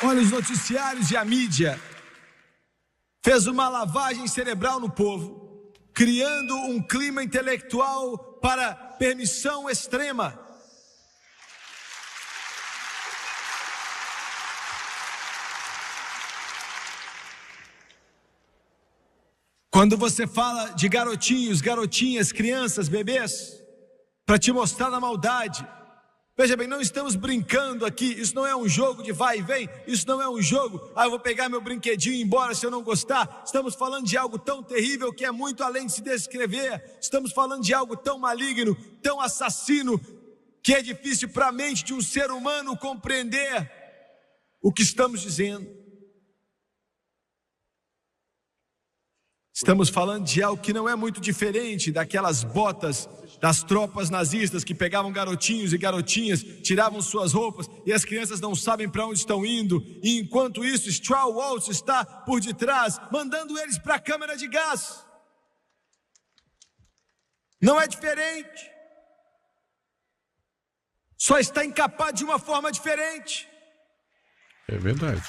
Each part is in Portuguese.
Olha, os noticiários e a mídia fez uma lavagem cerebral no povo, criando um clima intelectual para permissão extrema. Quando você fala de garotinhos, garotinhas, crianças, bebês, para te mostrar a maldade, veja bem, não estamos brincando aqui, isso não é um jogo de vai e vem, isso não é um jogo, eu vou pegar meu brinquedinho e ir embora se eu não gostar. Estamos falando de algo tão terrível que é muito além de se descrever. Estamos falando de algo tão maligno, tão assassino, que é difícil para a mente de um ser humano compreender o que estamos dizendo. Estamos falando de algo que não é muito diferente daquelas botas das tropas nazistas que pegavam garotinhos e garotinhas, tiravam suas roupas e as crianças não sabem para onde estão indo. E enquanto isso, Strauss Waltz está por detrás, mandando eles para a câmara de gás. Não é diferente. Só está encapado de uma forma diferente. É verdade.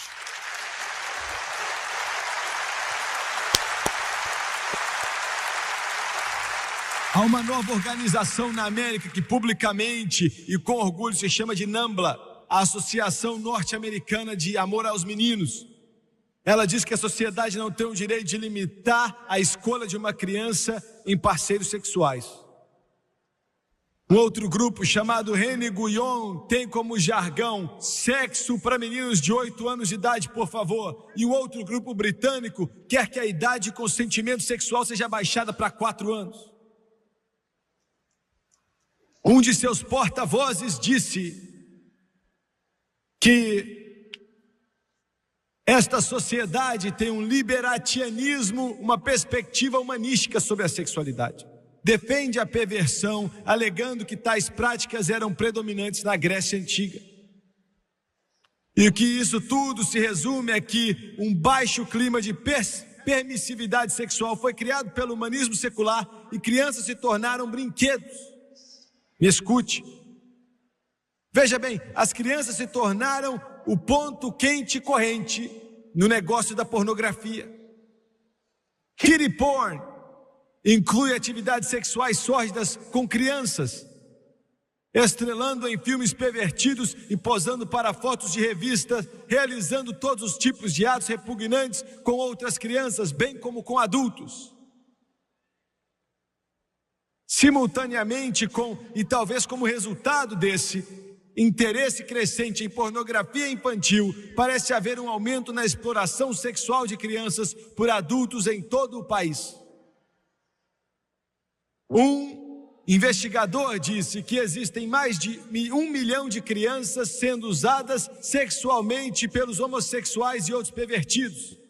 Há uma nova organização na América que publicamente e com orgulho se chama de NAMBLA, a Associação Norte-Americana de Amor aos Meninos. Ela diz que a sociedade não tem o direito de limitar a escolha de uma criança em parceiros sexuais. Um outro grupo chamado René Guyon tem como jargão sexo para meninos de 8 anos de idade, por favor. E o outro grupo britânico quer que a idade de consentimento sexual seja baixada para 4 anos. Um de seus porta-vozes disse que esta sociedade tem um liberatianismo, uma perspectiva humanística sobre a sexualidade. Defende a perversão, alegando que tais práticas eram predominantes na Grécia Antiga. E que isso tudo se resume é que um baixo clima de permissividade sexual foi criado pelo humanismo secular e crianças se tornaram brinquedos. Me escute. Veja bem, as crianças se tornaram o ponto quente e corrente no negócio da pornografia. Kiddie porn inclui atividades sexuais sórdidas com crianças, estrelando em filmes pervertidos e posando para fotos de revistas, realizando todos os tipos de atos repugnantes com outras crianças, bem como com adultos. Simultaneamente e talvez como resultado desse interesse crescente em pornografia infantil, parece haver um aumento na exploração sexual de crianças por adultos em todo o país. Um investigador disse que existem mais de 1 milhão de crianças sendo usadas sexualmente pelos homossexuais e outros pervertidos.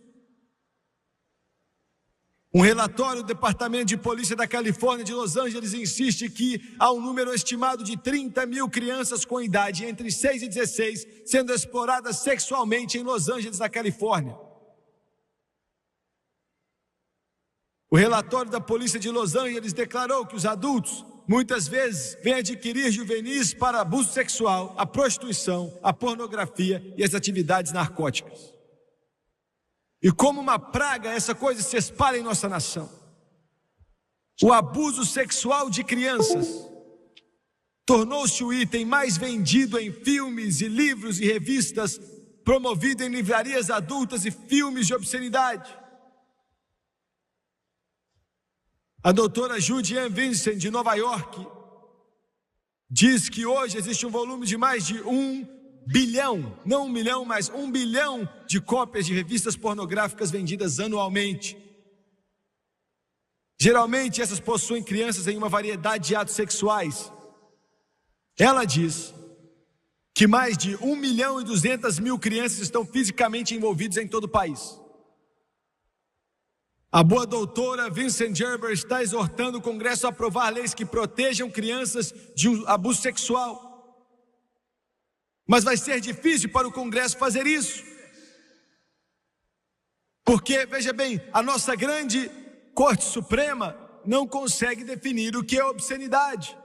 Um relatório do Departamento de Polícia da Califórnia de Los Angeles insiste que há um número estimado de 30 mil crianças com idade entre 6 e 16 sendo exploradas sexualmente em Los Angeles, na Califórnia. O relatório da Polícia de Los Angeles declarou que os adultos muitas vezes vêm adquirir juvenis para abuso sexual, a prostituição, a pornografia e as atividades narcóticas. E como uma praga, essa coisa se espalha em nossa nação. O abuso sexual de crianças tornou-se o item mais vendido em filmes e livros e revistas, promovido em livrarias adultas e filmes de obscenidade. A doutora Judy Vincent, de Nova York, diz que hoje existe um volume de mais de 1 bilhão, não 1 milhão, mas 1 bilhão de cópias de revistas pornográficas vendidas anualmente. Geralmente essas possuem crianças em uma variedade de atos sexuais. Ela diz que mais de 1 milhão e 200 mil crianças estão fisicamente envolvidas em todo o país. A boa doutora Vincent Gerber está exortando o Congresso a aprovar leis que protejam crianças de um abuso sexual. Mas vai ser difícil para o Congresso fazer isso. Porque, veja bem, a nossa grande Corte Suprema não consegue definir o que é obscenidade.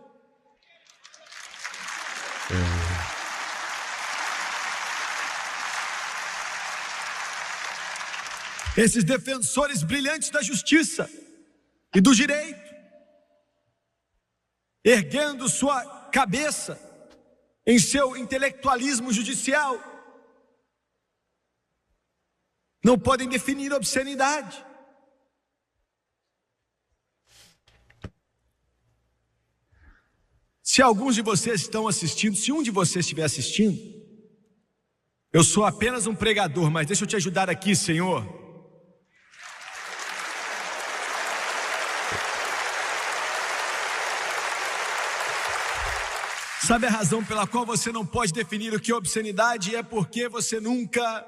Esses defensores brilhantes da justiça e do direito, erguendo sua cabeça em seu intelectualismo judicial, não podem definir obscenidade. Se alguns de vocês estão assistindo, se um de vocês estiver assistindo, eu sou apenas um pregador, mas deixa eu te ajudar aqui, Senhor. Sabe a razão pela qual você não pode definir o que é obscenidade? É porque você nunca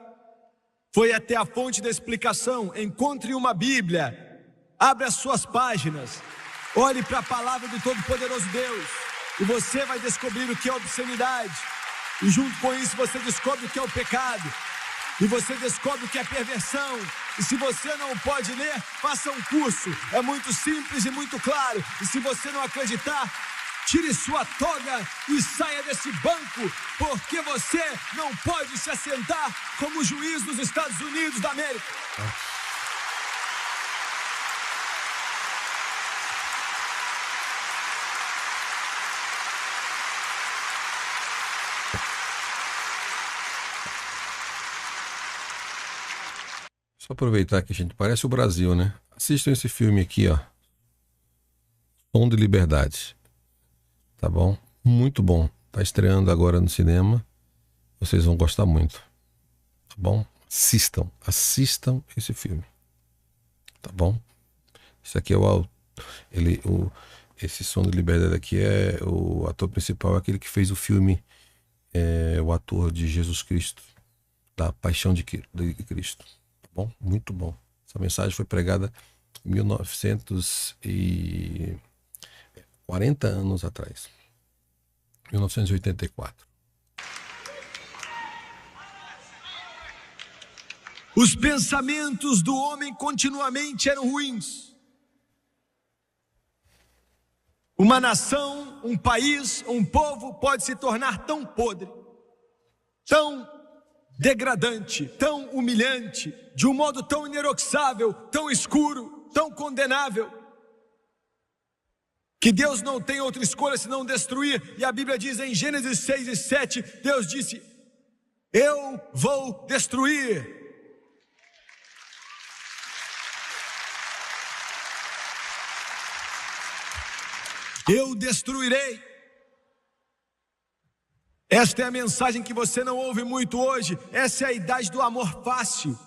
foi até a fonte da explicação. Encontre uma Bíblia, abre as suas páginas, olhe para a palavra do Todo-Poderoso Deus, e você vai descobrir o que é obscenidade. E junto com isso você descobre o que é o pecado, e você descobre o que é perversão. E se você não pode ler, faça um curso, é muito simples e muito claro. E se você não acreditar, tire sua toga e saia desse banco, porque você não pode se assentar como juiz dos Estados Unidos da América. Só aproveitar que, gente, parece o Brasil, né? Assistam esse filme aqui, ó. Som de Liberdade. Tá bom? Muito bom. Tá estreando agora no cinema. Vocês vão gostar muito. Tá bom? Assistam esse filme. Tá bom? Isso aqui é esse Som de Liberdade aqui é o ator principal, é aquele que fez o filme, o ator de Jesus Cristo, da Paixão de Cristo. Tá bom? Muito bom. Essa mensagem foi pregada em 40 anos atrás, 1984. Os pensamentos do homem continuamente eram ruins. Uma nação, um país, um povo pode se tornar tão podre, tão degradante, tão humilhante, de um modo tão ineroxável, tão escuro, tão condenável, que Deus não tem outra escolha senão destruir. E a Bíblia diz em Gênesis 6 e 7, Deus disse: eu vou destruir. Eu destruirei. Esta é a mensagem que você não ouve muito hoje. Essa é a idade do amor fácil.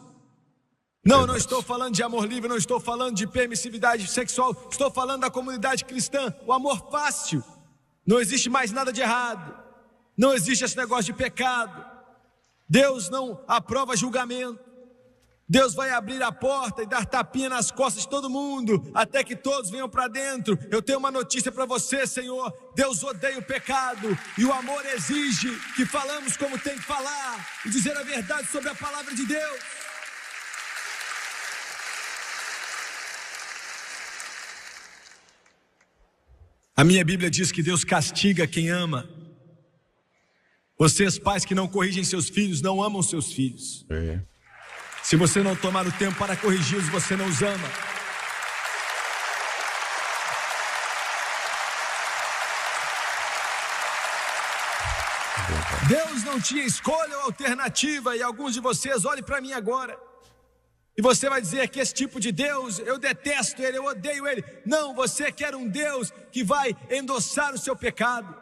Não estou falando de amor livre, não estou falando de permissividade sexual, estou falando da comunidade cristã, o amor fácil. Não existe mais nada de errado, não existe esse negócio de pecado. Deus não aprova julgamento. Deus vai abrir a porta e dar tapinha nas costas de todo mundo, até que todos venham para dentro. Eu tenho uma notícia para você, Senhor. Deus odeia o pecado, e o amor exige que falamos como tem que falar e dizer a verdade sobre a palavra de Deus. A minha Bíblia diz que Deus castiga quem ama. Vocês, pais que não corrigem seus filhos, não amam seus filhos. Se você não tomar o tempo para corrigi-los, você não os ama. Deus não tinha escolha ou alternativa. E alguns de vocês, olhem para mim agora, e você vai dizer que esse tipo de Deus, eu detesto ele, eu odeio ele. Não, você quer um Deus que vai endossar o seu pecado.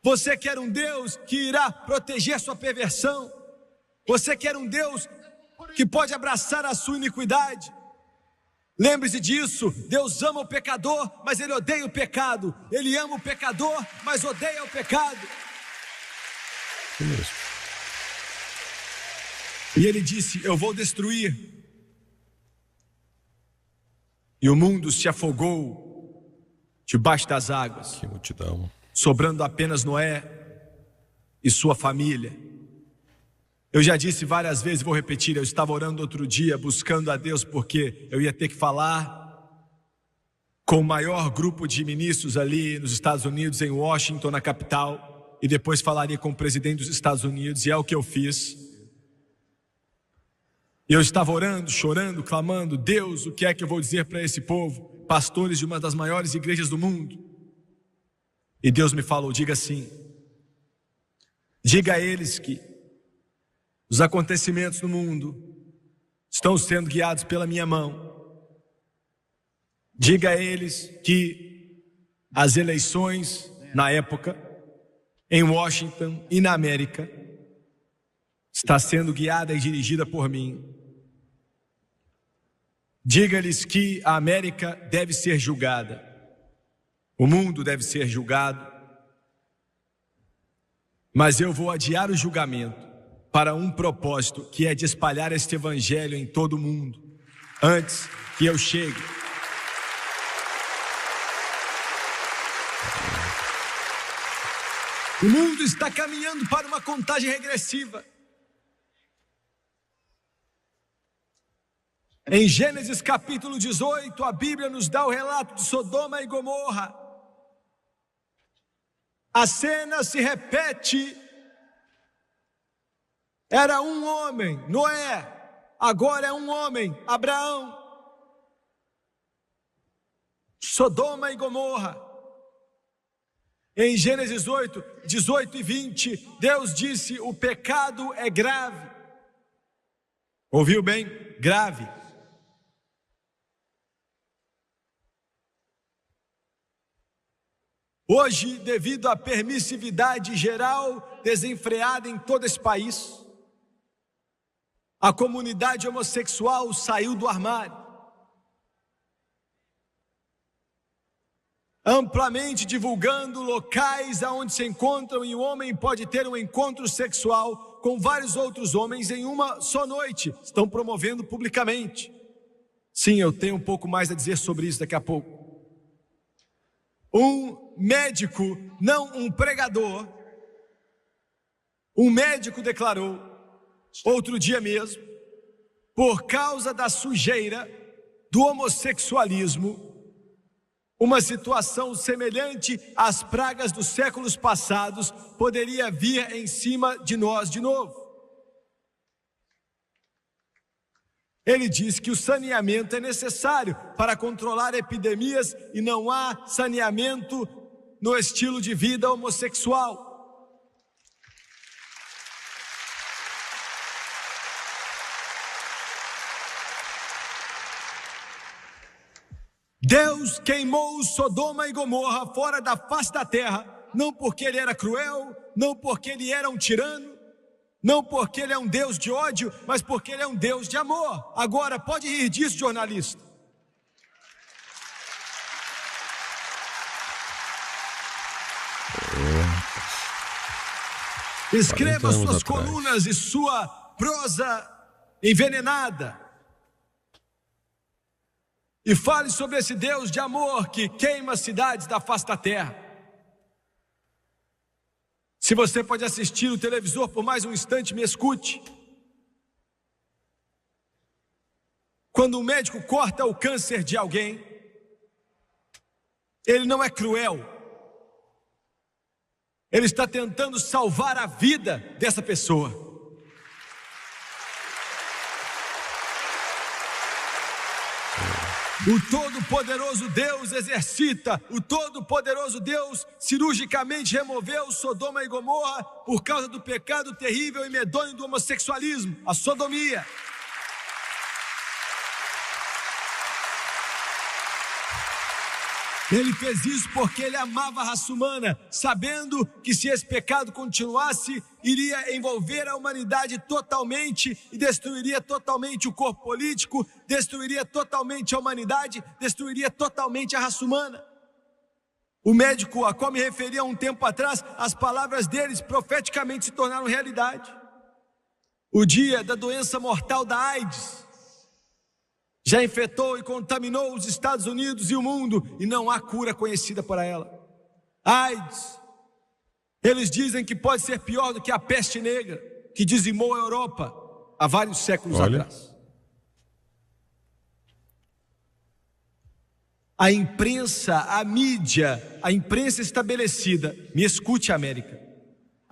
Você quer um Deus que irá proteger sua perversão. Você quer um Deus que pode abraçar a sua iniquidade. Lembre-se disso. Deus ama o pecador, mas Ele odeia o pecado. Ele ama o pecador, mas odeia o pecado. E Ele disse: eu vou destruir. E o mundo se afogou debaixo das águas. Que multidão. Sobrando apenas Noé e sua família. Eu já disse várias vezes, vou repetir, eu estava orando outro dia, buscando a Deus, porque eu ia ter que falar com o maior grupo de ministros ali nos Estados Unidos, em Washington, na capital, e depois falaria com o presidente dos Estados Unidos, e é o que eu fiz. Eu estava orando, chorando, clamando: Deus, o que é que eu vou dizer para esse povo, pastores de uma das maiores igrejas do mundo? E Deus me falou: diga assim, diga a eles que os acontecimentos no mundo estão sendo guiados pela minha mão. Diga a eles que as eleições na época, em Washington e na América, está sendo guiada e dirigida por mim. Diga-lhes que a América deve ser julgada, o mundo deve ser julgado, mas eu vou adiar o julgamento para um propósito, que é de espalhar este evangelho em todo o mundo, antes que eu chegue. O mundo está caminhando para uma contagem regressiva. Em Gênesis capítulo 18, a Bíblia nos dá o relato de Sodoma e Gomorra. A cena se repete. Era um homem, Noé, agora é um homem, Abraão. Sodoma e Gomorra. Em Gênesis 8, 18 e 20, Deus disse: o pecado é grave. Ouviu bem? Grave. Hoje, devido à permissividade geral desenfreada em todo esse país, a comunidade homossexual saiu do armário. Amplamente divulgando locais aonde se encontram e o homem pode ter um encontro sexual com vários outros homens em uma só noite. Estão promovendo publicamente. Sim, eu tenho um pouco mais a dizer sobre isso daqui a pouco. Um médico, não um pregador, um médico declarou, outro dia mesmo, por causa da sujeira do homossexualismo, uma situação semelhante às pragas dos séculos passados poderia vir em cima de nós de novo. Ele diz que o saneamento é necessário para controlar epidemias e não há saneamento no estilo de vida homossexual. Deus queimou Sodoma e Gomorra fora da face da terra, não porque ele era cruel, não porque ele era um tirano, não porque ele é um Deus de ódio, mas porque ele é um Deus de amor. Agora, pode rir disso, jornalista. Escreva suas colunas e sua prosa envenenada. E fale sobre esse Deus de amor que queima as cidades da face da terra. Se você pode assistir o televisor por mais um instante, me escute. Quando um médico corta o câncer de alguém, ele não é cruel. Ele está tentando salvar a vida dessa pessoa. O Todo-Poderoso Deus exercita, o Todo-Poderoso Deus cirurgicamente removeu Sodoma e Gomorra por causa do pecado terrível e medonho do homossexualismo, a sodomia. Ele fez isso porque ele amava a raça humana, sabendo que se esse pecado continuasse, iria envolver a humanidade totalmente e destruiria totalmente o corpo político, destruiria totalmente a humanidade, destruiria totalmente a raça humana. O médico a qual me referi há um tempo atrás, as palavras deles profeticamente se tornaram realidade. O dia da doença mortal da AIDS já infectou e contaminou os Estados Unidos e o mundo, e não há cura conhecida para ela. AIDS, eles dizem que pode ser pior do que a peste negra, que dizimou a Europa há vários séculos atrás. A imprensa, a mídia, a imprensa estabelecida, me escute, América,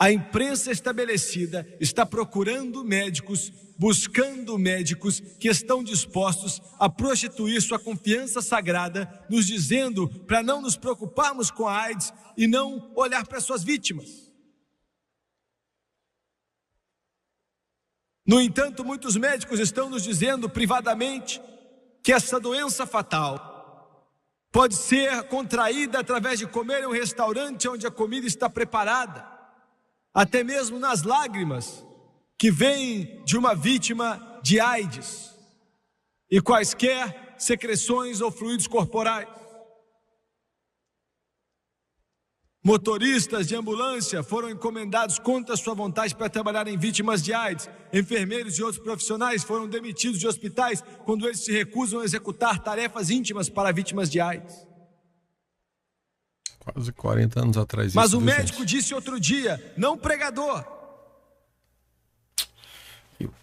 A imprensa estabelecida está procurando médicos, buscando médicos que estão dispostos a prostituir sua confiança sagrada, nos dizendo para não nos preocuparmos com a AIDS e não olhar para suas vítimas. No entanto, muitos médicos estão nos dizendo privadamente que essa doença fatal pode ser contraída através de comer em um restaurante onde a comida está preparada, até mesmo nas lágrimas que vêm de uma vítima de AIDS e quaisquer secreções ou fluidos corporais. Motoristas de ambulância foram encomendados contra sua vontade para trabalhar em vítimas de AIDS. Enfermeiros e outros profissionais foram demitidos de hospitais quando eles se recusam a executar tarefas íntimas para vítimas de AIDS. Quase 40 anos atrás. Mas o médico disse outro dia, não pregador.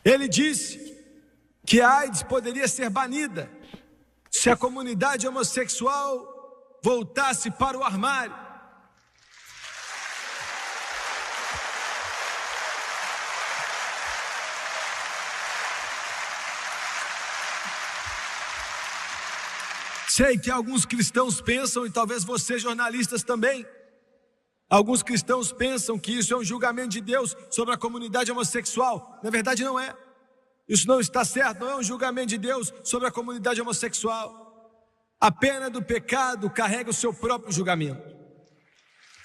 Ele disse que a AIDS poderia ser banida se a comunidade homossexual voltasse para o armário. Sei que alguns cristãos pensam, e talvez vocês jornalistas também, alguns cristãos pensam que isso é um julgamento de Deus sobre a comunidade homossexual. Na verdade não é. Isso não está certo, não é um julgamento de Deus sobre a comunidade homossexual. A pena do pecado carrega o seu próprio julgamento.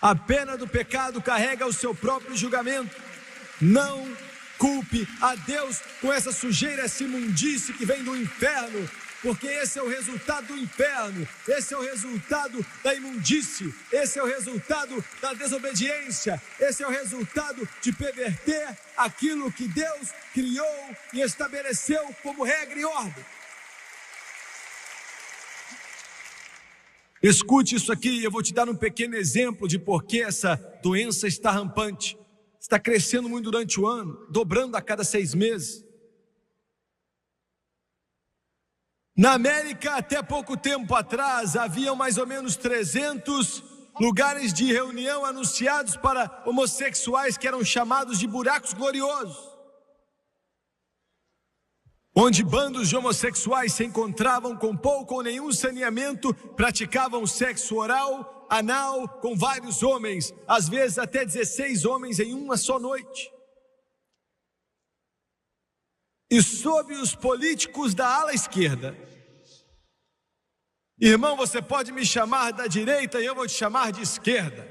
A pena do pecado carrega o seu próprio julgamento. Não culpe a Deus com essa sujeira, essa imundície que vem do inferno, porque esse é o resultado do inferno, esse é o resultado da imundície, esse é o resultado da desobediência, esse é o resultado de perverter aquilo que Deus criou e estabeleceu como regra e ordem. Escute isso aqui e eu vou te dar um pequeno exemplo de por que essa doença está rampante. Está crescendo muito durante o ano, dobrando a cada 6 meses. Na América, até pouco tempo atrás, haviam mais ou menos 300 lugares de reunião anunciados para homossexuais que eram chamados de buracos gloriosos, onde bandos de homossexuais se encontravam com pouco ou nenhum saneamento, praticavam sexo oral, anal com vários homens, às vezes até 16 homens em uma só noite. E sob os políticos da ala esquerda, irmão, você pode me chamar da direita e eu vou te chamar de esquerda.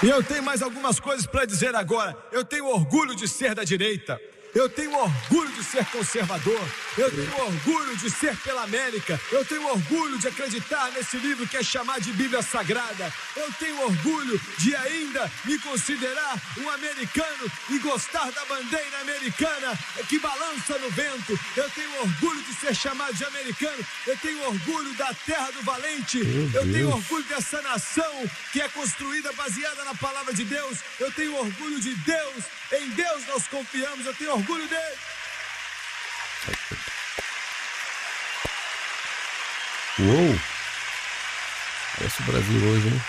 E eu tenho mais algumas coisas para dizer agora. Eu tenho orgulho de ser da direita. Eu tenho orgulho de ser conservador. Eu tenho orgulho de ser pela América. Eu tenho orgulho de acreditar nesse livro que é chamado de Bíblia Sagrada. Eu tenho orgulho de ainda me considerar um americano e gostar da bandeira americana que balança no vento. Eu tenho orgulho de ser chamado de americano. Eu tenho orgulho da terra do valente. Eu tenho orgulho dessa nação que é construída baseada na palavra de Deus. Eu tenho orgulho de Deus. Em Deus nós confiamos. Eu tenho orgulho dele. Uou! Parece o Brasil hoje, hein?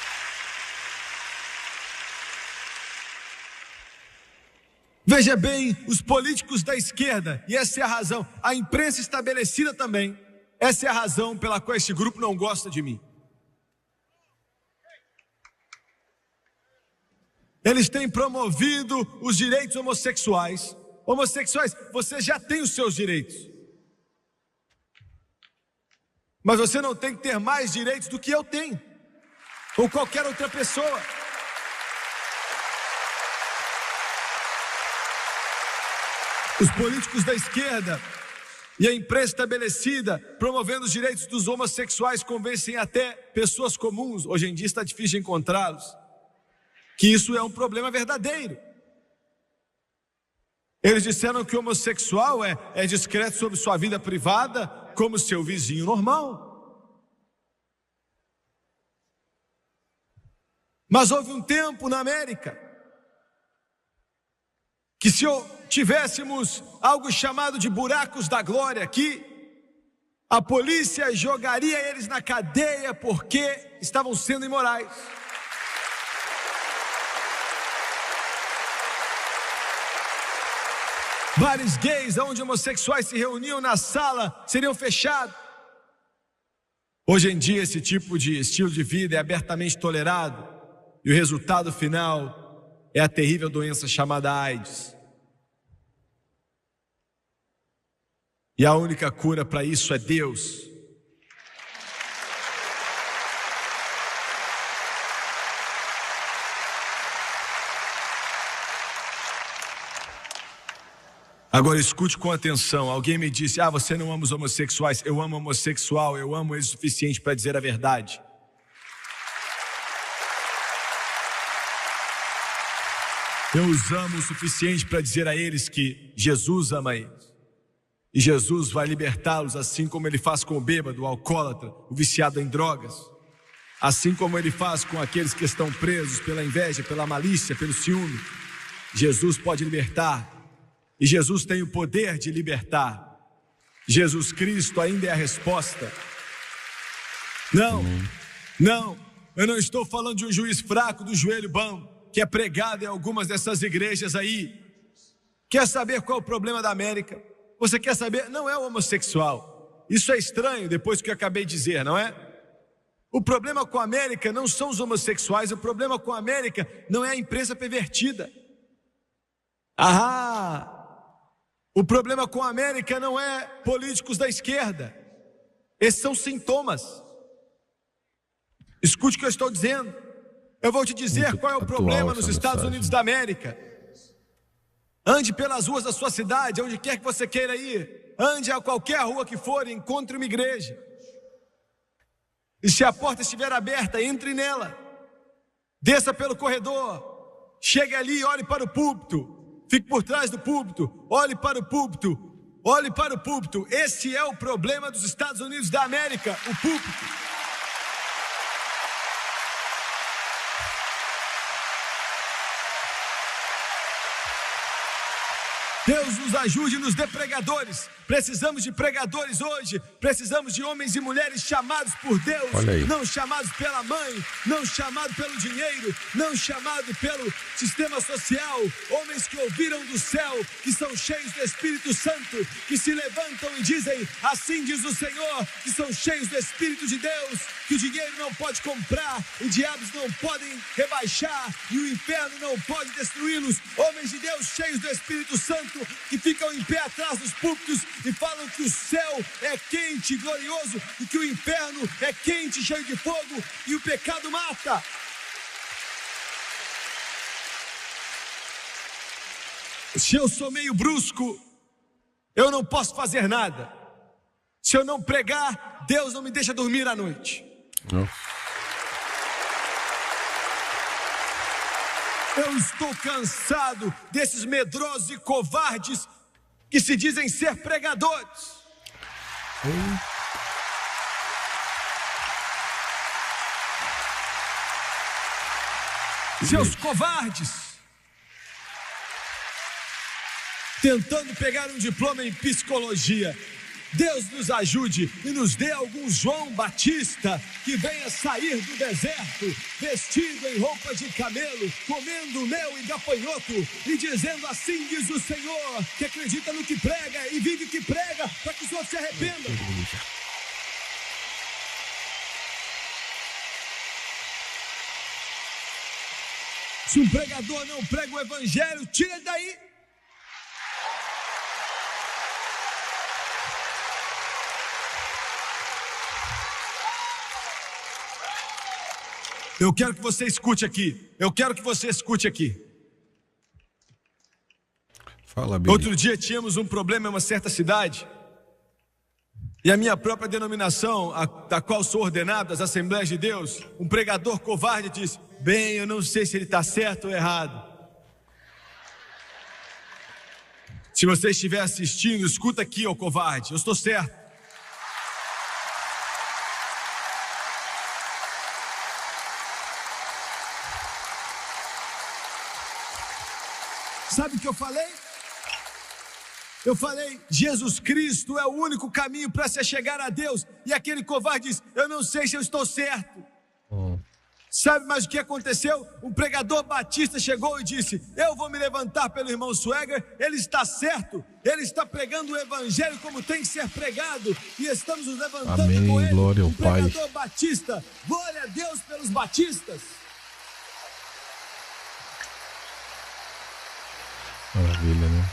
Veja bem, os políticos da esquerda, e essa é a razão, a imprensa estabelecida também, essa é a razão pela qual esse grupo não gosta de mim. Eles têm promovido os direitos homossexuais. Homossexuais, você já tem os seus direitos. Mas você não tem que ter mais direitos do que eu tenho, ou qualquer outra pessoa. Os políticos da esquerda e a imprensa estabelecida, promovendo os direitos dos homossexuais, convencem até pessoas comuns, hoje em dia está difícil de encontrá-los, que isso é um problema verdadeiro. Eles disseram que o homossexual é discreto sobre sua vida privada, como seu vizinho normal. Mas houve um tempo na América que, se tivéssemos algo chamado de buracos da glória aqui, a polícia jogaria eles na cadeia porque estavam sendo imorais. Bares gays onde homossexuais se reuniam na sala seriam fechados. Hoje em dia esse tipo de estilo de vida é abertamente tolerado e o resultado final é a terrível doença chamada AIDS. E a única cura para isso é Deus. Agora escute com atenção. Alguém me disse: você não ama os homossexuais. Eu amo homossexual, eu amo ele o suficiente para dizer a verdade. Eu os amo o suficiente para dizer a eles que Jesus ama eles. E Jesus vai libertá-los, assim como ele faz com o bêbado, o alcoólatra, o viciado em drogas. Assim como ele faz com aqueles que estão presos pela inveja, pela malícia, pelo ciúme. Jesus pode libertar. E Jesus tem o poder de libertar. Jesus Cristo ainda é a resposta. Não, eu não estou falando de um juiz fraco do joelho bom, que é pregado em algumas dessas igrejas aí. Quer saber qual é o problema da América? Você quer saber? Não é o homossexual. Isso é estranho depois do que eu acabei de dizer, não é? O problema com a América não são os homossexuais, o problema com a América não é a imprensa pervertida. O problema com a América não é políticos da esquerda. Esses são sintomas. Escute o que eu estou dizendo. Eu vou te dizer qual é o problema nos Estados Unidos da América. Ande pelas ruas da sua cidade, onde quer que você queira ir. Ande a qualquer rua que for e encontre uma igreja. E se a porta estiver aberta, entre nela. Desça pelo corredor. Chegue ali e olhe para o púlpito. Fique por trás do púlpito. Olhe para o púlpito. Olhe para o púlpito. Esse é o problema dos Estados Unidos da América, o púlpito. Deus nos ajude nos dê pregadores. Precisamos de pregadores hoje. Precisamos de homens e mulheres chamados por Deus, não chamados pela mãe, não chamados pelo dinheiro, não chamados pelo sistema social. Homens que ouviram do céu, que são cheios do Espírito Santo, que se levantam e dizem: assim diz o Senhor, que são cheios do Espírito de Deus, que o dinheiro não pode comprar, e diabos não podem rebaixar, e o inferno não pode destruí-los. Homens de Deus cheios do Espírito Santo, que ficam em pé atrás dos púlpitos e falam que o céu é quente, glorioso, e que o inferno é quente, cheio de fogo, e o pecado mata. Se eu sou meio brusco, eu não posso fazer nada. Se eu não pregar, Deus não me deixa dormir à noite. Não. Eu estou cansado desses medrosos e covardes que se dizem ser pregadores. Seus covardes, tentando pegar um diploma em psicologia. Deus nos ajude e nos dê algum João Batista que venha sair do deserto, vestido em roupa de camelo, comendo mel e gafanhoto, e dizendo: assim diz o Senhor, que acredita no que prega e vive o que prega, para que os outros se arrependam. Se um pregador não prega o evangelho, tira ele daí. Eu quero que você escute aqui. Fala, Billy. Outro dia tínhamos um problema em uma certa cidade. E a minha própria denominação, da qual sou ordenado, as Assembleias de Deus, um pregador covarde disse: bem, eu não sei se ele está certo ou errado. Se você estiver assistindo, escuta aqui, ô covarde, eu estou certo. Sabe o que eu falei? Eu falei, Jesus Cristo é o único caminho para se chegar a Deus. E aquele covarde diz, eu não sei se eu estou certo. Sabe mais o que aconteceu? Um pregador batista chegou e disse, eu vou me levantar pelo irmão Swagger, ele está certo, ele está pregando o evangelho como tem que ser pregado, e estamos nos levantando. Amém, com ele. glória ao Pai. Pregador batista, glória a Deus pelos batistas. Maravilha, né?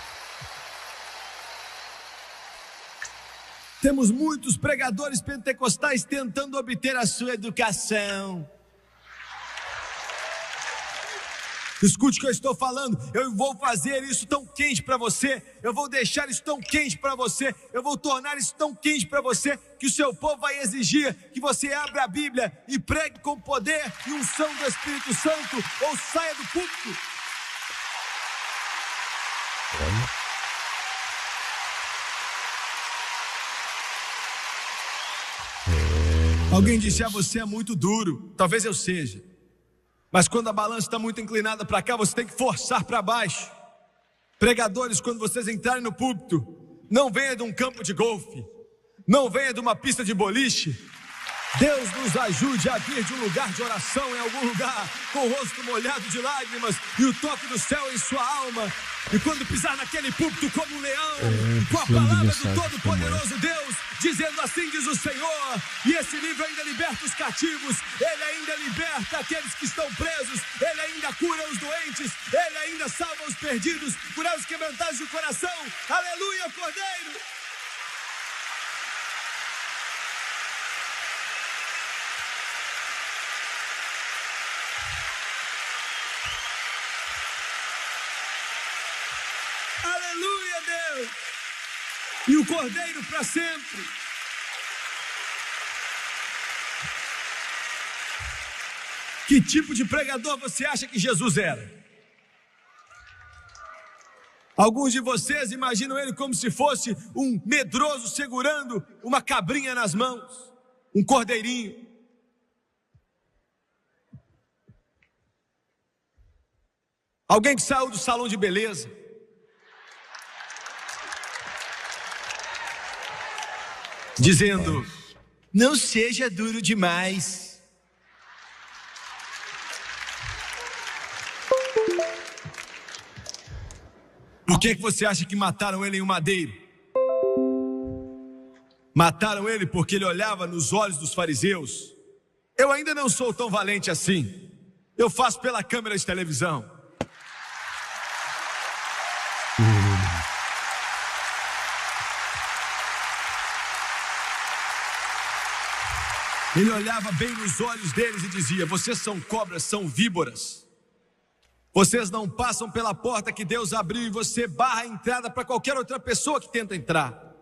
Temos muitos pregadores pentecostais tentando obter a sua educação. Escute o que eu estou falando, eu vou fazer isso tão quente para você, eu vou deixar isso tão quente para você, eu vou tornar isso tão quente para você, que o seu povo vai exigir que você abra a Bíblia e pregue com poder e unção do Espírito Santo, ou saia do púlpito. Alguém disse, você é muito duro, talvez eu seja. Mas quando a balança está muito inclinada para cá, você tem que forçar para baixo. Pregadores, quando vocês entrarem no púlpito, não venha de um campo de golfe, não venha de uma pista de boliche. Deus nos ajude a vir de um lugar de oração, em algum lugar, com o rosto molhado de lágrimas e o toque do céu em sua alma. E quando pisar naquele púlpito como um leão, com a palavra do Todo-Poderoso Deus, dizendo assim diz o Senhor, e esse livro ainda liberta os cativos, ele ainda liberta aqueles que estão presos, ele ainda cura os doentes, ele ainda salva os perdidos, curar os quebrantados de coração. Aleluia, Cordeiro! Aleluia, Deus! E o Cordeiro para sempre. Que tipo de pregador você acha que Jesus era? Alguns de vocês imaginam ele como se fosse um medroso segurando uma cabrinha nas mãos, um cordeirinho. Alguém que saiu do salão de beleza. Dizendo, não seja duro demais. Por que você acha que mataram ele em um madeiro? Mataram ele porque ele olhava nos olhos dos fariseus. Eu ainda não sou tão valente assim. Eu faço pela câmera de televisão. Ele olhava bem nos olhos deles e dizia, vocês são cobras, são víboras. Vocês não passam pela porta que Deus abriu e você barra a entrada para qualquer outra pessoa que tenta entrar.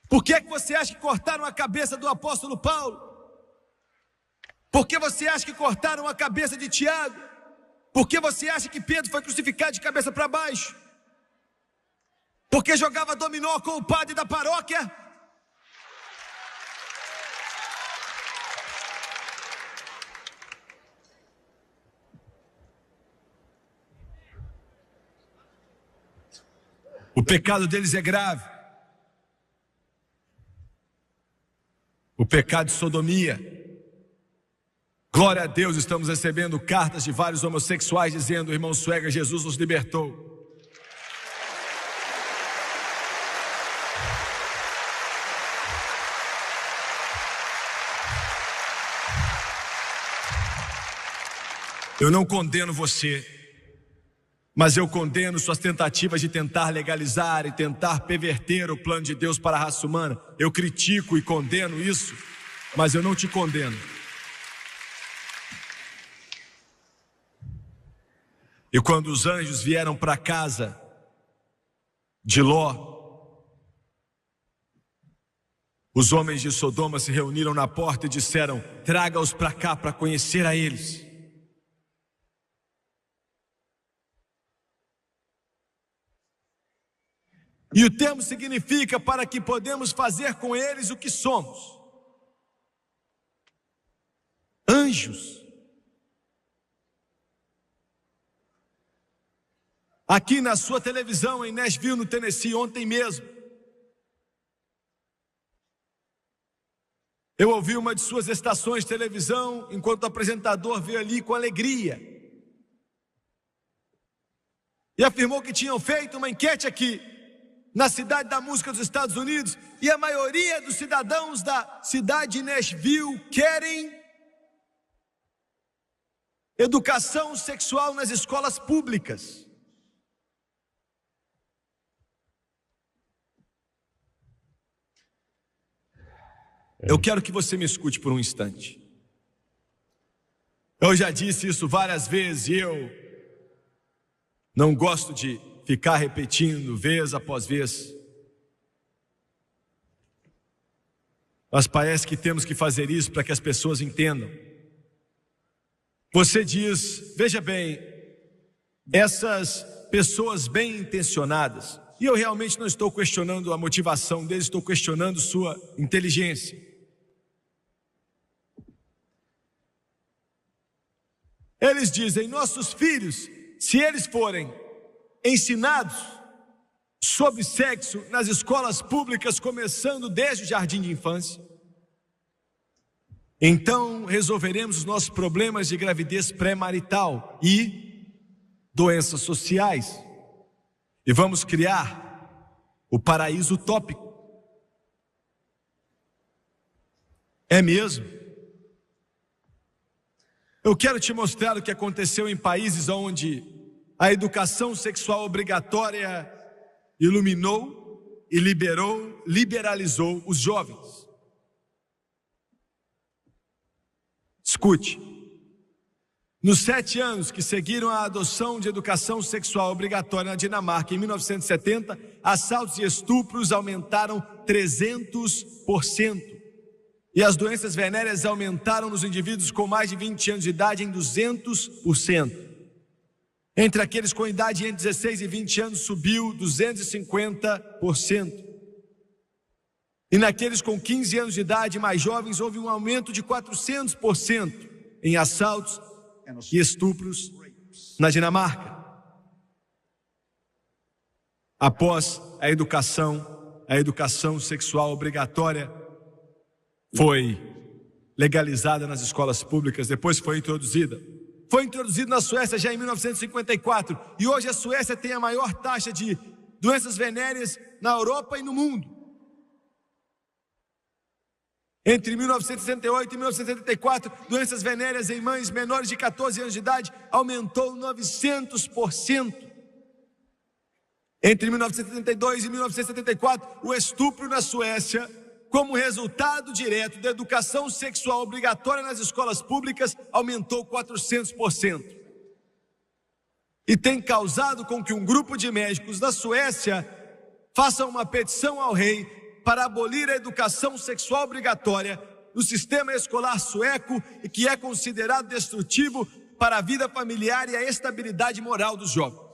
Por que você acha que cortaram a cabeça do apóstolo Paulo? Por que você acha que cortaram a cabeça de Tiago? Por que você acha que Pedro foi crucificado de cabeça para baixo? Porque jogava dominó com o padre da paróquia? O pecado deles é grave. O pecado de sodomia. Glória a Deus, estamos recebendo cartas de vários homossexuais dizendo, irmão Swagger, Jesus nos libertou. Eu não condeno você. Mas eu condeno suas tentativas de tentar legalizar e tentar perverter o plano de Deus para a raça humana. Eu critico e condeno isso, mas eu não te condeno. E quando os anjos vieram para a casa de Ló, os homens de Sodoma se reuniram na porta e disseram, traga-os para cá para conhecer a eles. E o termo significa para que podemos fazer com eles o que somos. Anjos. aqui na sua televisão em Nashville, no Tennessee, ontem mesmo. Eu ouvi uma de suas estações de televisão, enquanto o apresentador veio ali com alegria. E afirmou que tinham feito uma enquete aqui, na cidade da música dos Estados Unidos, e a maioria dos cidadãos da cidade de Nashville querem educação sexual nas escolas públicas. Eu quero que você me escute por um instante. Eu já disse isso várias vezes e eu não gosto de ficar repetindo vez após vez. Mas parece que temos que fazer isso para que as pessoas entendam. Você diz, veja bem, essas pessoas bem intencionadas, e eu realmente não estou questionando a motivação deles, estou questionando sua inteligência. Eles dizem, nossos filhos, se eles forem ensinados sobre sexo nas escolas públicas, começando desde o jardim de infância, então resolveremos os nossos problemas de gravidez pré-marital e doenças sociais. E vamos criar o paraíso utópico. É mesmo? Eu quero te mostrar o que aconteceu em países onde a educação sexual obrigatória iluminou e liberalizou os jovens. Escute, nos 7 anos que seguiram a adoção de educação sexual obrigatória na Dinamarca, em 1970, assaltos e estupros aumentaram 300%. E as doenças venéreas aumentaram nos indivíduos com mais de 20 anos de idade em 200%. Entre aqueles com idade entre 16 e 20 anos subiu 250%. E naqueles com 15 anos de idade mais jovens houve um aumento de 400% em assaltos e estupros na Dinamarca. Após a educação sexual obrigatória foi legalizada nas escolas públicas, depois foi introduzida. Foi introduzido na Suécia já em 1954 e hoje a Suécia tem a maior taxa de doenças venéreas na Europa e no mundo. Entre 1968 e 1974, doenças venéreas em mães menores de 14 anos de idade aumentou 900%. Entre 1972 e 1974, o estupro na Suécia, como resultado direto da educação sexual obrigatória nas escolas públicas, aumentou 400%. E tem causado com que um grupo de médicos da Suécia faça uma petição ao rei para abolir a educação sexual obrigatória no sistema escolar sueco, e que é considerado destrutivo para a vida familiar e a estabilidade moral dos jovens.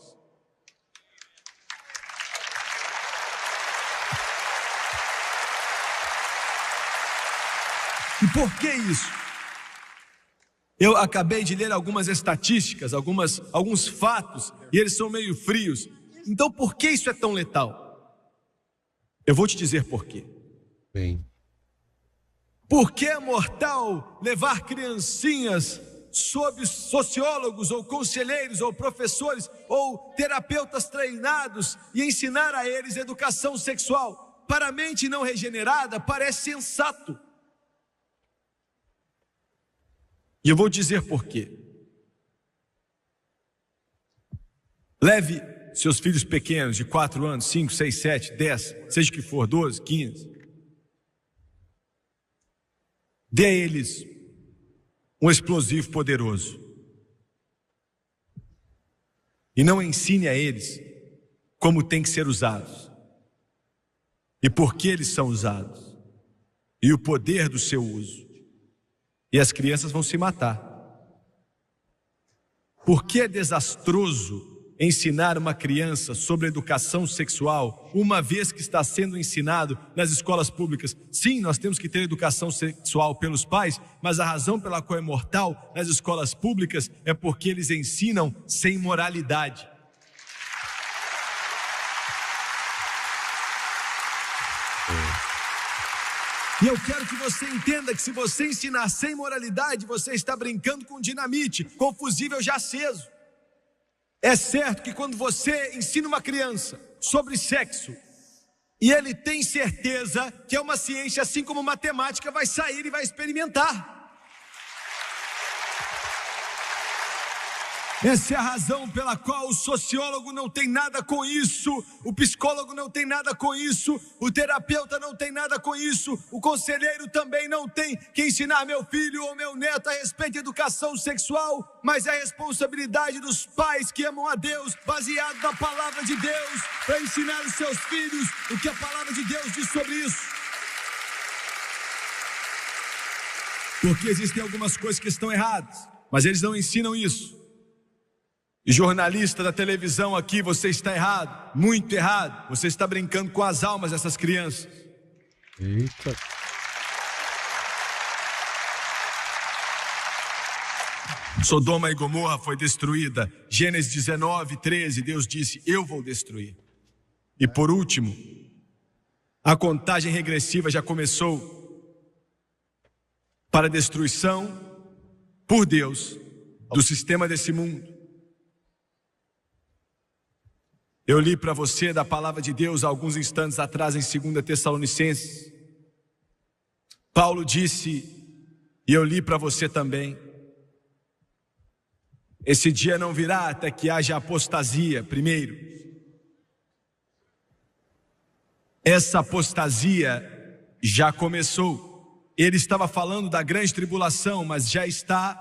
E por que isso? Eu acabei de ler algumas estatísticas, alguns fatos, e eles são meio frios. Então por que isso é tão letal? Eu vou te dizer por quê. Bem. Por que é mortal levar criancinhas sob sociólogos ou conselheiros ou professores ou terapeutas treinados e ensinar a eles educação sexual? Para a mente não regenerada parece sensato. E eu vou dizer por quê. Leve seus filhos pequenos de 4 anos, 5, 6, 7, 10, seja o que for, 12, 15. Dê a eles um explosivo poderoso. E não ensine a eles como tem que ser usados. E por que eles são usados. E o poder do seu uso. E as crianças vão se matar. Por que é desastroso ensinar uma criança sobre educação sexual, uma vez que está sendo ensinado nas escolas públicas? Sim, nós temos que ter educação sexual pelos pais, mas a razão pela qual é mortal nas escolas públicas é porque eles ensinam sem moralidade. E eu quero que você entenda que se você ensinar sem moralidade, você está brincando com dinamite, com fusível já aceso. É certo que quando você ensina uma criança sobre sexo, e ele tem certeza que é uma ciência, assim como matemática, vai sair e vai experimentar. Essa é a razão pela qual o sociólogo não tem nada com isso, o psicólogo não tem nada com isso, o terapeuta não tem nada com isso, o conselheiro também não tem que ensinar meu filho ou meu neto a respeito de educação sexual, mas é a responsabilidade dos pais que amam a Deus, baseado na palavra de Deus, para ensinar os seus filhos o que a palavra de Deus diz sobre isso. Porque existem algumas coisas que estão erradas, mas eles não ensinam isso. E jornalista da televisão aqui, você está errado, muito errado. Você está brincando com as almas dessas crianças. Eita. Sodoma e Gomorra foi destruída. Gênesis 19, 13, Deus disse, eu vou destruir. E por último, a contagem regressiva já começou para a destruição por Deus do sistema desse mundo. Eu li para você da palavra de Deus há alguns instantes atrás em 2 Tessalonicenses. Paulo disse, e eu li para você também, esse dia não virá até que haja apostasia primeiro. Essa apostasia já começou. Ele estava falando da grande tribulação, mas já está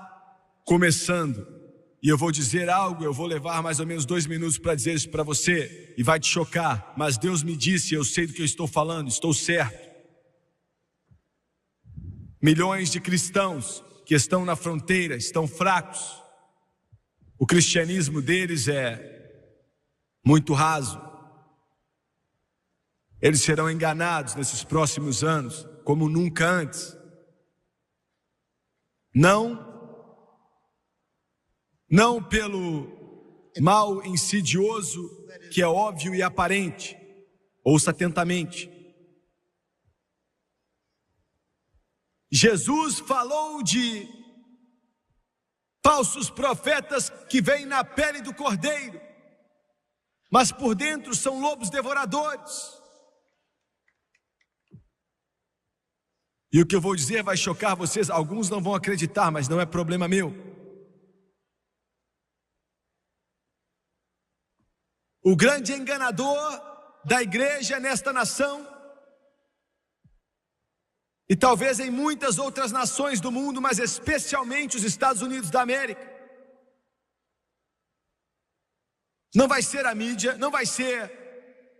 começando. E eu vou dizer algo, eu vou levar mais ou menos 2 minutos para dizer isso para você, e vai te chocar, mas Deus me disse, eu sei do que eu estou falando, estou certo. Milhões de cristãos que estão na fronteira, estão fracos. O cristianismo deles é muito raso. Eles serão enganados nesses próximos anos, como nunca antes. Não pelo mal insidioso que é óbvio e aparente. Ouça atentamente. Jesus falou de falsos profetas que vêm na pele do cordeiro, mas por dentro são lobos devoradores. E o que eu vou dizer vai chocar vocês, alguns não vão acreditar, mas não é problema meu. O grande enganador da igreja nesta nação, e talvez em muitas outras nações do mundo, mas especialmente os Estados Unidos da América, não vai ser a mídia, não vai ser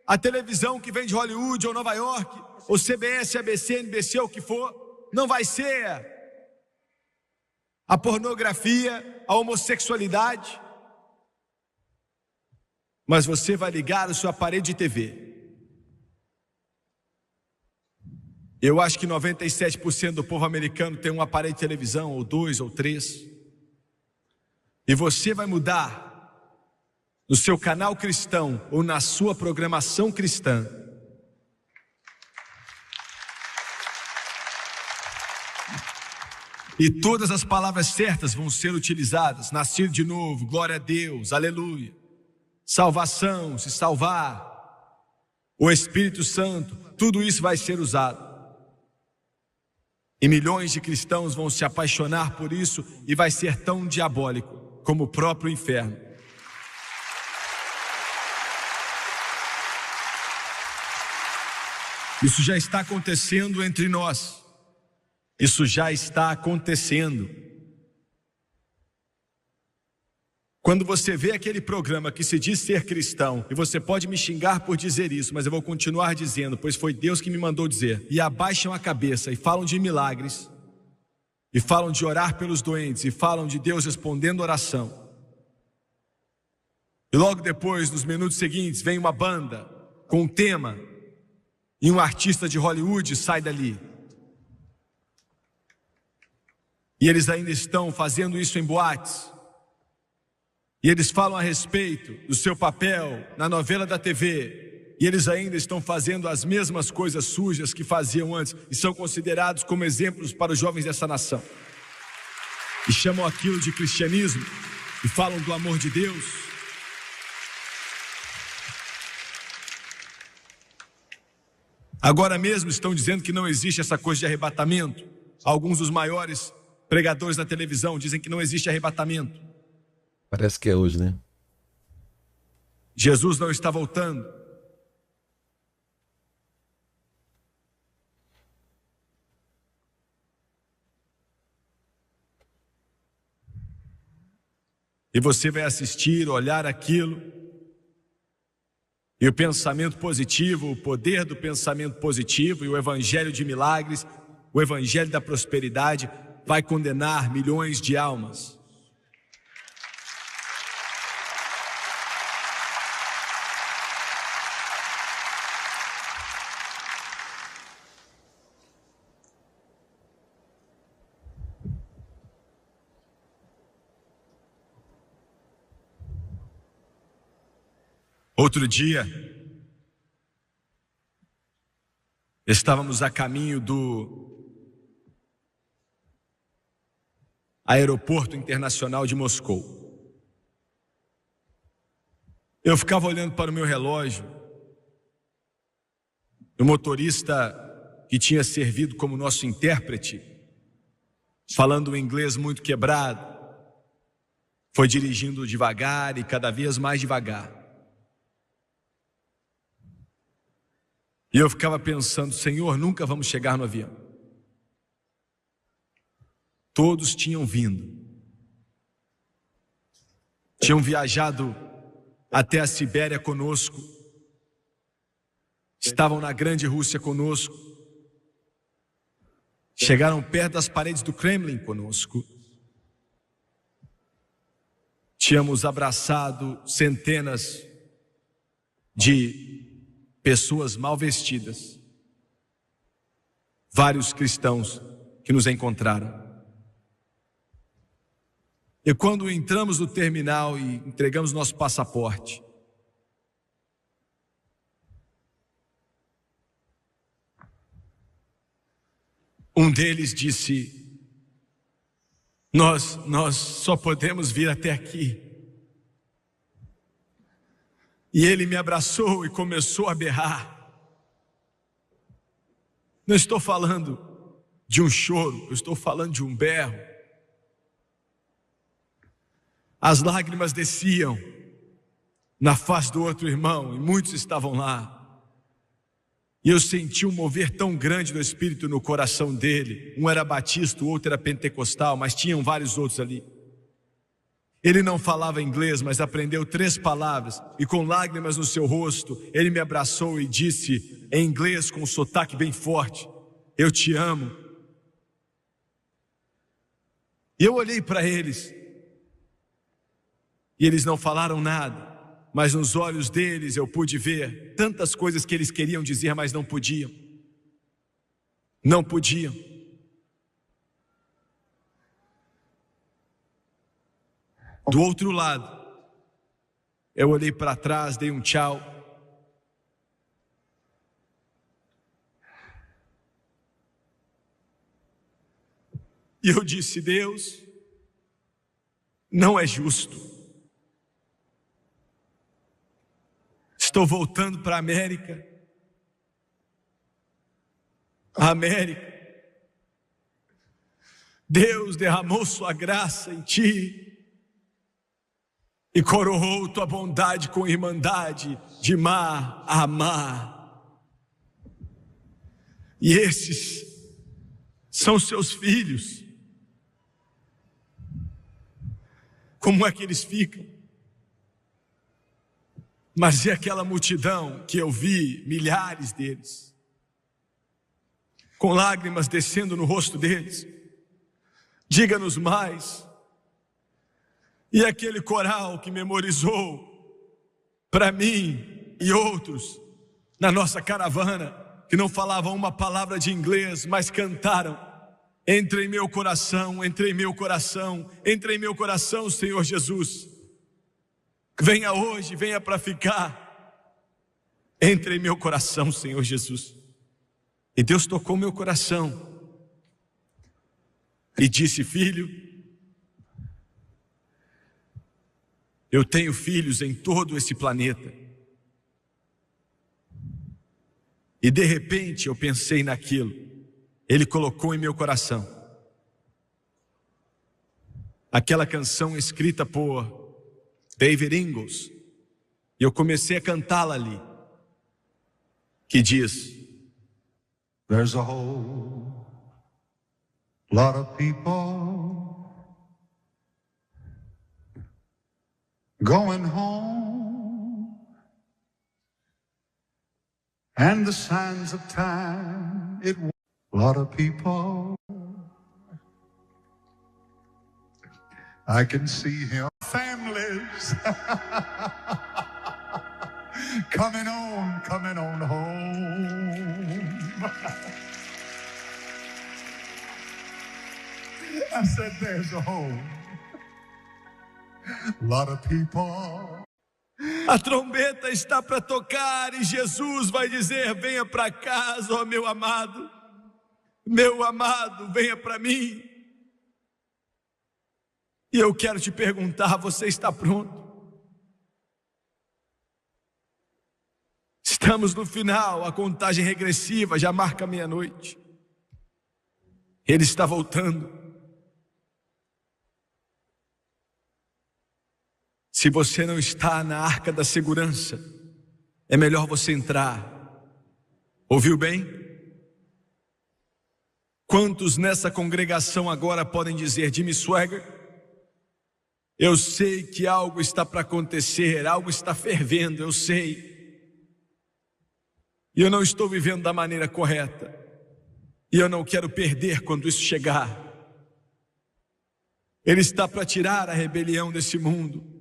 a televisão que vem de Hollywood ou Nova York, ou CBS, ABC, NBC, ou o que for, não vai ser a pornografia, a homossexualidade, mas você vai ligar o seu aparelho de TV. Eu acho que 97% do povo americano tem um aparelho de televisão, ou 2 ou 3. E você vai mudar no seu canal cristão ou na sua programação cristã e todas as palavras certas vão ser utilizadas. Nascer de novo, glória a Deus, aleluia. Salvação, se salvar, o Espírito Santo, tudo isso vai ser usado. E milhões de cristãos vão se apaixonar por isso e vai ser tão diabólico como o próprio inferno. Isso já está acontecendo entre nós. Isso já está acontecendo. Quando você vê aquele programa que se diz ser cristão, e você pode me xingar por dizer isso, mas eu vou continuar dizendo, pois foi Deus que me mandou dizer, e abaixam a cabeça e falam de milagres, e falam de orar pelos doentes, e falam de Deus respondendo oração. E logo depois, nos minutos seguintes, vem uma banda com um tema, e um artista de Hollywood sai dali. E eles ainda estão fazendo isso em boates. E eles falam a respeito do seu papel na novela da TV. E eles ainda estão fazendo as mesmas coisas sujas que faziam antes e são considerados como exemplos para os jovens dessa nação. E chamam aquilo de cristianismo e falam do amor de Deus. Agora mesmo estão dizendo que não existe essa coisa de arrebatamento. Alguns dos maiores pregadores da televisão dizem que não existe arrebatamento. Parece que é hoje, né? Jesus não está voltando. E você vai assistir, olhar aquilo, e o pensamento positivo, o poder do pensamento positivo e o evangelho de milagres, o evangelho da prosperidade vai condenar milhões de almas. Outro dia, estávamos a caminho do Aeroporto Internacional de Moscou. Eu ficava olhando para o meu relógio. O motorista que tinha servido como nosso intérprete, falando um inglês muito quebrado, foi dirigindo devagar e cada vez mais devagar. E eu ficava pensando, Senhor, nunca vamos chegar no avião. Todos tinham vindo. Tinham viajado até a Sibéria conosco. Estavam na grande Rússia conosco. Chegaram perto das paredes do Kremlin conosco. Tínhamos abraçado centenas de pessoas mal vestidas, vários cristãos que nos encontraram. E quando entramos no terminal e entregamos nosso passaporte, um deles disse, nós só podemos vir até aqui. E ele me abraçou e começou a berrar. Não estou falando de um choro, eu estou falando de um berro. As lágrimas desciam na face do outro irmão, e muitos estavam lá. E eu senti um mover tão grande do Espírito no coração dele. Um era batista, o outro era pentecostal, mas tinham vários outros ali. Ele não falava inglês, mas aprendeu 3 palavras, e com lágrimas no seu rosto, ele me abraçou e disse, em inglês, com um sotaque bem forte, eu te amo. E eu olhei para eles, e eles não falaram nada, mas nos olhos deles eu pude ver tantas coisas que eles queriam dizer, mas não podiam. Não podiam. Do outro lado, eu olhei para trás, dei um tchau. E eu disse, Deus, não é justo. Estou voltando para a América. A América. Deus derramou sua graça em ti. E coroou tua bondade com irmandade, de mar a mar. E esses são seus filhos. Como é que eles ficam? Mas e aquela multidão que eu vi, milhares deles, com lágrimas descendo no rosto deles? Diga-nos mais. E aquele coral que memorizou para mim e outros na nossa caravana, que não falavam uma palavra de inglês, mas cantaram, entre em meu coração, entre em meu coração, entre em meu coração, Senhor Jesus. Venha hoje, venha para ficar. Entra em meu coração, Senhor Jesus. E Deus tocou meu coração e disse: filho, eu tenho filhos em todo esse planeta. E de repente eu pensei naquilo. Ele colocou em meu coração aquela canção escrita por David Ingalls. E eu comecei a cantá-la ali, que diz: There's a whole lot of people going home, and the signs of time, a lot of people. I can see him. Families coming on home. I said there's a whole lot of people. A trombeta está para tocar e Jesus vai dizer: venha para casa, ó meu amado, venha para mim. E eu quero te perguntar: você está pronto? Estamos no final, a contagem regressiva já marca meia-noite. Ele está voltando. Se você não está na arca da segurança, é melhor você entrar. Ouviu bem? Quantos nessa congregação agora podem dizer: Jimmy Swaggart, eu sei que algo está para acontecer, algo está fervendo, eu sei. E eu não estou vivendo da maneira correta. E eu não quero perder quando isso chegar. Ele está para tirar a rebelião desse mundo.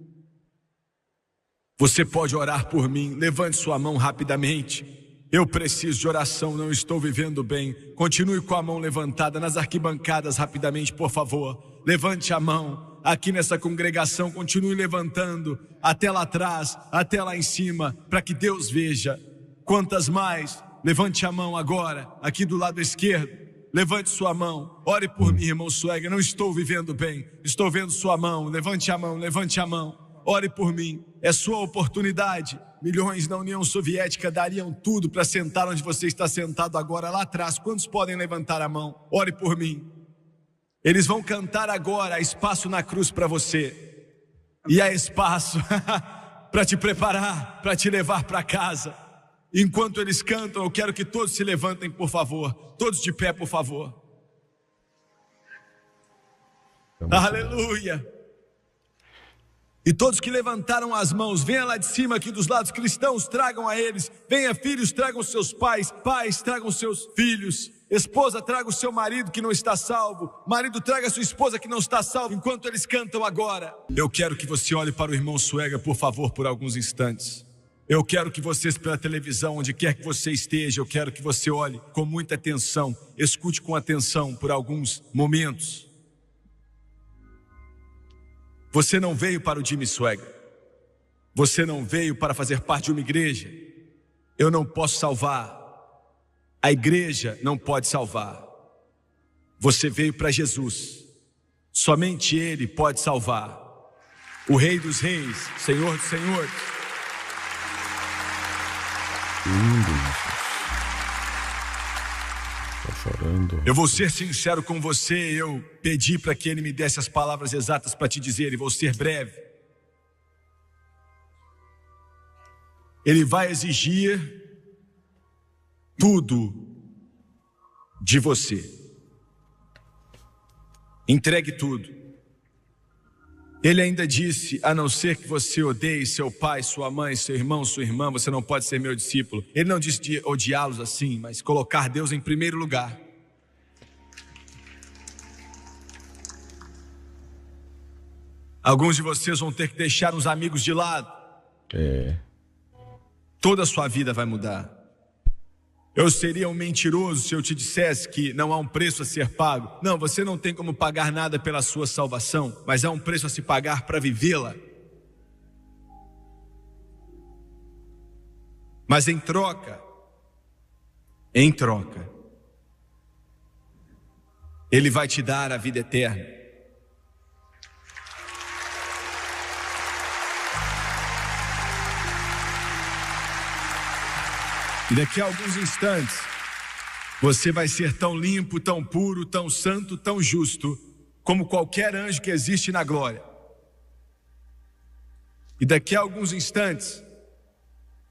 Você pode orar por mim, levante sua mão rapidamente. Eu preciso de oração, não estou vivendo bem. Continue com a mão levantada nas arquibancadas rapidamente, por favor. Levante a mão aqui nessa congregação, continue levantando até lá atrás, até lá em cima, para que Deus veja. Quantas mais? Levante a mão agora, aqui do lado esquerdo. Levante sua mão, ore por mim, irmão Swaggart. Não estou vivendo bem, estou vendo sua mão. Levante a mão, levante a mão. Ore por mim, é sua oportunidade. Milhões na União Soviética dariam tudo para sentar onde você está sentado agora, lá atrás. Quantos podem levantar a mão? Ore por mim. Eles vão cantar agora: há espaço na cruz para você. E há espaço para te preparar, para te levar para casa. Enquanto eles cantam, eu quero que todos se levantem, por favor. Todos de pé, por favor. Aleluia. E todos que levantaram as mãos, venha lá de cima aqui dos lados cristãos, tragam a eles. Venha, filhos, tragam seus pais. Pais, tragam seus filhos. Esposa, traga o seu marido que não está salvo. Marido, traga a sua esposa que não está salva. Enquanto eles cantam agora, eu quero que você olhe para o irmão Swaggart, por favor, por alguns instantes. Eu quero que vocês, pela televisão, onde quer que você esteja, eu quero que você olhe com muita atenção, escute com atenção por alguns momentos. Você não veio para o Jimmy Swaggart. Você não veio para fazer parte de uma igreja. Eu não posso salvar. A igreja não pode salvar. Você veio para Jesus. Somente Ele pode salvar. O Rei dos Reis, Senhor dos Senhores. Chorando. Eu vou ser sincero com você. Eu pedi para que ele me desse as palavras exatas para te dizer, e vou ser breve. Ele vai exigir tudo de você. Entregue tudo. Ele ainda disse: a não ser que você odeie seu pai, sua mãe, seu irmão, sua irmã, você não pode ser meu discípulo. Ele não disse de odiá-los assim, mas colocar Deus em primeiro lugar. Alguns de vocês vão ter que deixar uns amigos de lado. Toda a sua vida vai mudar. Eu seria um mentiroso se eu te dissesse que não há um preço a ser pago. Não, você não tem como pagar nada pela sua salvação, mas há um preço a se pagar para vivê-la. Mas em troca, Ele vai te dar a vida eterna. E daqui a alguns instantes, você vai ser tão limpo, tão puro, tão santo, tão justo, como qualquer anjo que existe na glória. E daqui a alguns instantes,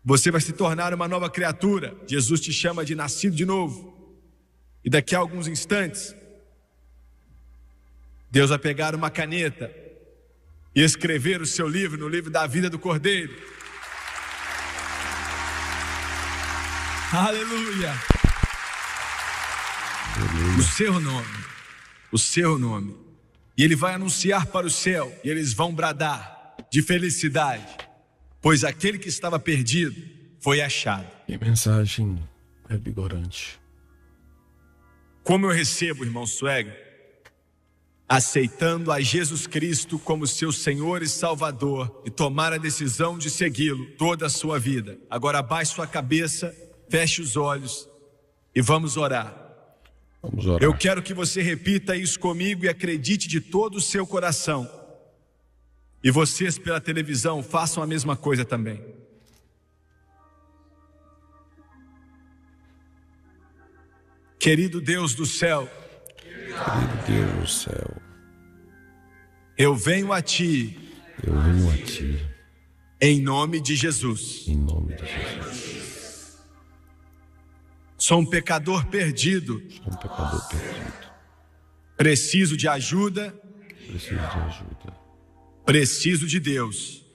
você vai se tornar uma nova criatura. Jesus te chama de nascido de novo. E daqui a alguns instantes, Deus vai pegar uma caneta e escrever o seu livro no livro da vida do Cordeiro. Aleluia! O seu nome. E Ele vai anunciar para o céu, e eles vão bradar de felicidade, pois aquele que estava perdido foi achado. Que mensagem revigorante. Como eu recebo, irmão Swag, aceitando a Jesus Cristo como seu Senhor e Salvador, e tomar a decisão de segui-lo toda a sua vida. Agora abaixe sua cabeça, feche os olhos e vamos orar. Vamos orar. Eu quero que você repita isso comigo e acredite de todo o seu coração. E vocês pela televisão façam a mesma coisa também. Querido Deus do céu, eu venho a Ti, em nome de Jesus. Sou um pecador perdido. Preciso de ajuda. Preciso de Deus.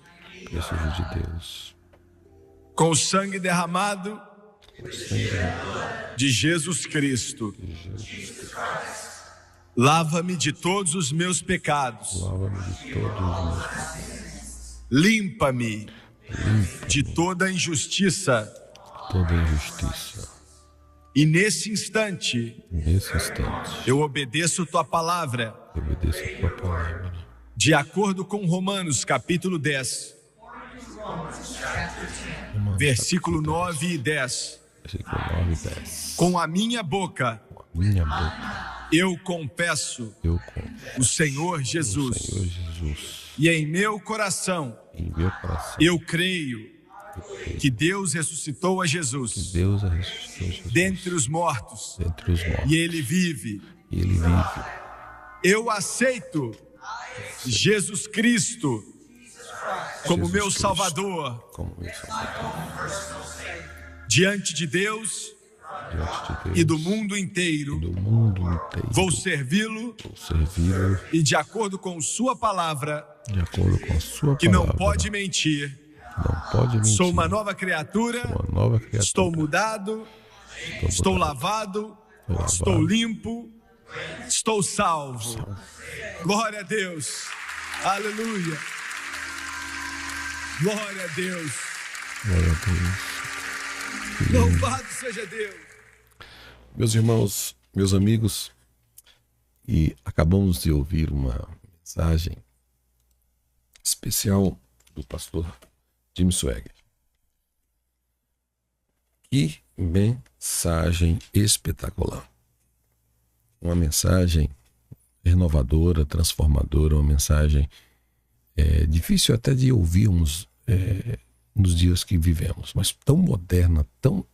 Com o sangue derramado de Jesus Cristo, lava-me de todos os meus pecados. Limpa-me de toda injustiça. E nesse instante, eu obedeço tua palavra. De acordo com Romanos capítulo 10, versículo 9 e 10. Com a minha boca, eu confesso o Senhor Jesus. E em meu coração, eu creio que Deus ressuscitou a Jesus dentre os mortos, e Ele vive. Eu aceito Jesus Cristo como meu Salvador. Diante de Deus e do mundo inteiro, vou servi-lo e de acordo com sua palavra, que não pode mentir. Sou uma nova criatura, estou mudado, estou lavado, estou limpo, estou salvo. Glória a Deus, aleluia, glória a Deus, louvado seja Deus. Meus irmãos, meus amigos, e acabamos de ouvir uma mensagem especial do pastor Jim Swag. Que mensagem espetacular. Uma mensagem renovadora, transformadora, uma mensagem difícil até de ouvirmos nos dias que vivemos, mas tão moderna, tão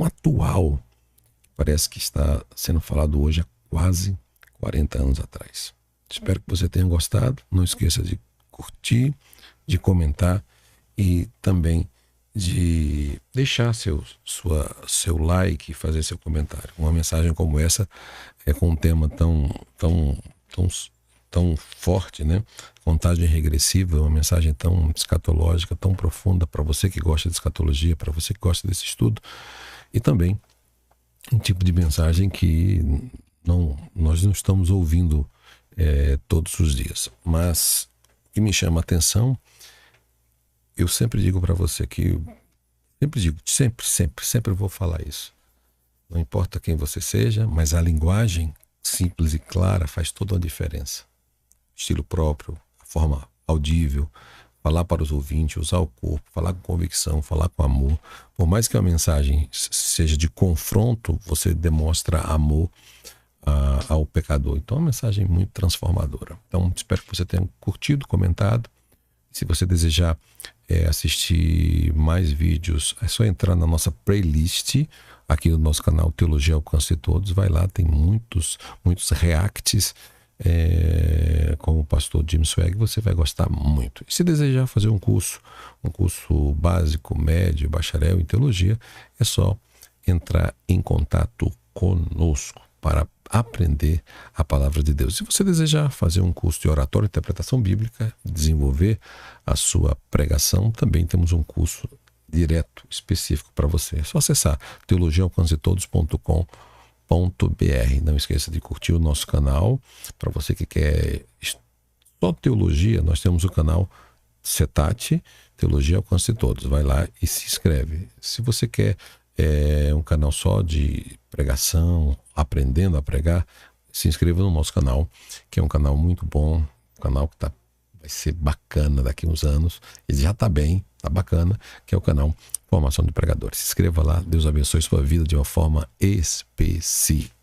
atual. Parece que está sendo falado hoje há quase 40 anos atrás. Espero que você tenha gostado. Não esqueça de curtir, de comentar e também de deixar seu like e fazer seu comentário. Uma mensagem como essa com um tema tão forte, né? Contagem regressiva, uma mensagem tão escatológica, tão profunda para você que gosta de escatologia, para você que gosta desse estudo, e também um tipo de mensagem que nós não estamos ouvindo todos os dias, mas que me chama a atenção. Eu sempre digo para você que, sempre vou falar isso. Não importa quem você seja, mas a linguagem simples e clara faz toda a diferença. Estilo próprio, a forma audível, falar para os ouvintes, usar o corpo, falar com convicção, falar com amor. Por mais que a mensagem seja de confronto, você demonstra amor ao pecador. Então é uma mensagem muito transformadora. Então espero que você tenha curtido, comentado. Se você desejar assistir mais vídeos, é só entrar na nossa playlist aqui no nosso canal Teologia ao Alcance de Todos. Vai lá, tem muitos reacts com o pastor Jim Swag, você vai gostar muito. E se desejar fazer um curso básico, médio, bacharel em teologia, é só entrar em contato conosco para aprender a palavra de Deus. Se você desejar fazer um curso de oratória e interpretação bíblica, desenvolver a sua pregação, também temos um curso direto, específico para você. É só acessar teologiaalcancetodos.com.br. Não esqueça de curtir o nosso canal. Para você que quer só teologia, nós temos o canal CETAT, Teologia ao Alcance de Todos. Vai lá e se inscreve. Se você quer um canal só de pregação, aprendendo a pregar, se inscreva no nosso canal, que é um canal muito bom, um canal que vai ser bacana daqui a uns anos. Ele já está bem, está bacana, que é o canal Formação de Pregadores. Se inscreva lá, Deus abençoe sua vida de uma forma especial.